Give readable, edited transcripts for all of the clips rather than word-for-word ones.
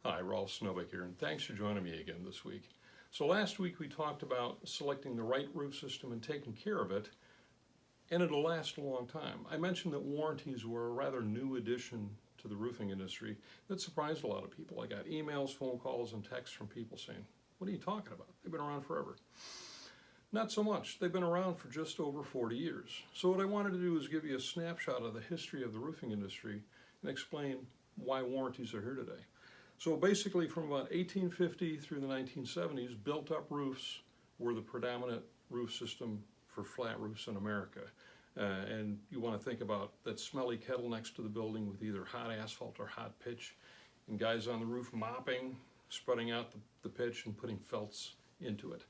Hi, Rolf Snobeck here, and thanks for joining me again this week. So last week we talked about selecting the right roof system and taking care of it, and it'll last a long time. I mentioned that warranties were a rather new addition to the roofing industry that surprised a lot of people. I got emails, phone calls, and texts from people saying, "What are you talking about? They've been around forever." Not so much. They've been around for just over 40 years. So what I wanted to do is give you a snapshot of the history of the roofing industry and explain why warranties are here today. So basically from about 1850 through the 1970s, built-up roofs were the predominant roof system for flat roofs in America. And you want to think about that smelly kettle next to the building with either hot asphalt or hot pitch, and guys on the roof mopping, spreading out the pitch and putting felts into it.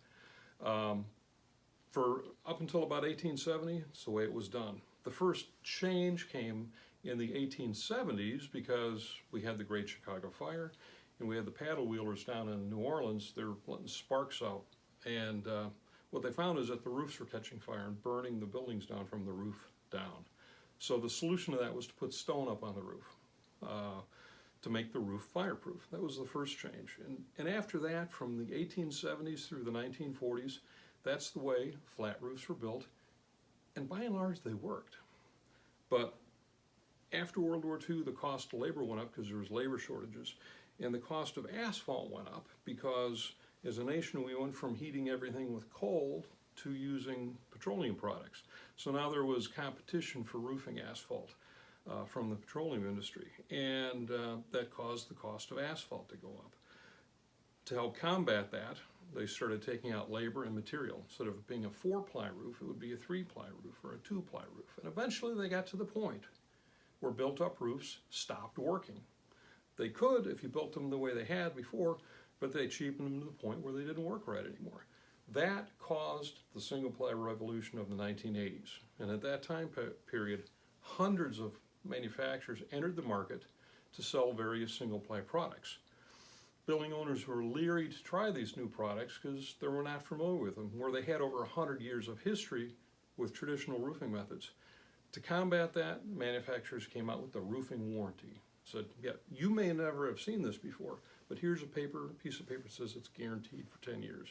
For up until about 1870, it's the way it was done. The first change came in the 1870s because we had the Great Chicago Fire and we had the paddle wheelers down in New Orleans. They're letting sparks out, and what they found is that the roofs were catching fire and burning the buildings down from the roof down. So the solution to that was to put stone up on the roof to make the roof fireproof. That was the first change. And after that, from the 1870s through the 1940s, that's the way flat roofs were built, and by and large they worked. But after World War II, the cost of labor went up because there was labor shortages, and the cost of asphalt went up because as a nation we went from heating everything with coal to using petroleum products. So now there was competition for roofing asphalt from the petroleum industry, and that caused the cost of asphalt to go up. To help combat that, they started taking out labor and material. Instead of it being a 4-ply roof, it would be a 3-ply roof or a 2-ply roof. And eventually they got to the point where built-up roofs stopped working. They could if you built them the way they had before, but they cheapened them to the point where they didn't work right anymore. That caused the single-ply revolution of the 1980s. And at that time period, hundreds of manufacturers entered the market to sell various single-ply products. Building owners were leery to try these new products because they were not familiar with them, where they had over 100 years of history with traditional roofing methods. To combat that, manufacturers came out with the roofing warranty. Said, yeah, you may never have seen this before, but here's a piece of paper that says it's guaranteed for 10 years.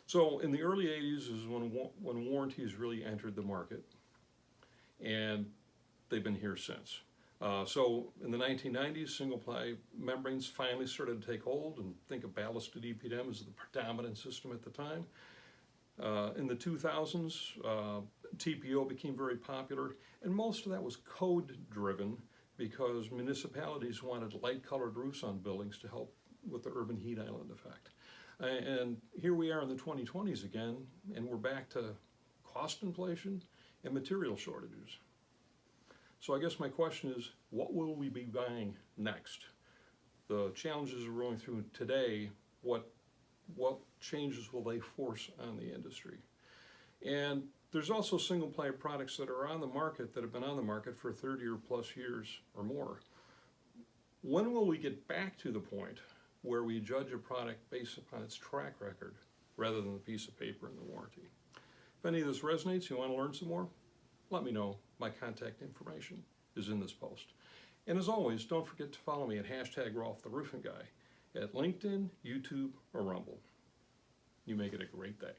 So in the early 80s is when warranties really entered the market, and they've been here since. So in the 1990s, single-ply membranes finally started to take hold, and think of ballasted EPDM as the predominant system at the time. In the 2000s, TPO became very popular, and most of that was code-driven because municipalities wanted light-colored roofs on buildings to help with the urban heat island effect. And here we are in the 2020s again, and we're back to cost inflation and material shortages. So I guess my question is, what will we be buying next? The challenges we're going through today, what changes will they force on the industry? And there's also single-ply products that are on the market that have been on the market for 30 or plus years or more. When will we get back to the point where we judge a product based upon its track record rather than the piece of paper and the warranty? If any of this resonates, you want to learn some more, let me know. My contact information is in this post. And as always, don't forget to follow me at #RolfTheRoofingGuy at LinkedIn, YouTube, or Rumble. You make it a great day.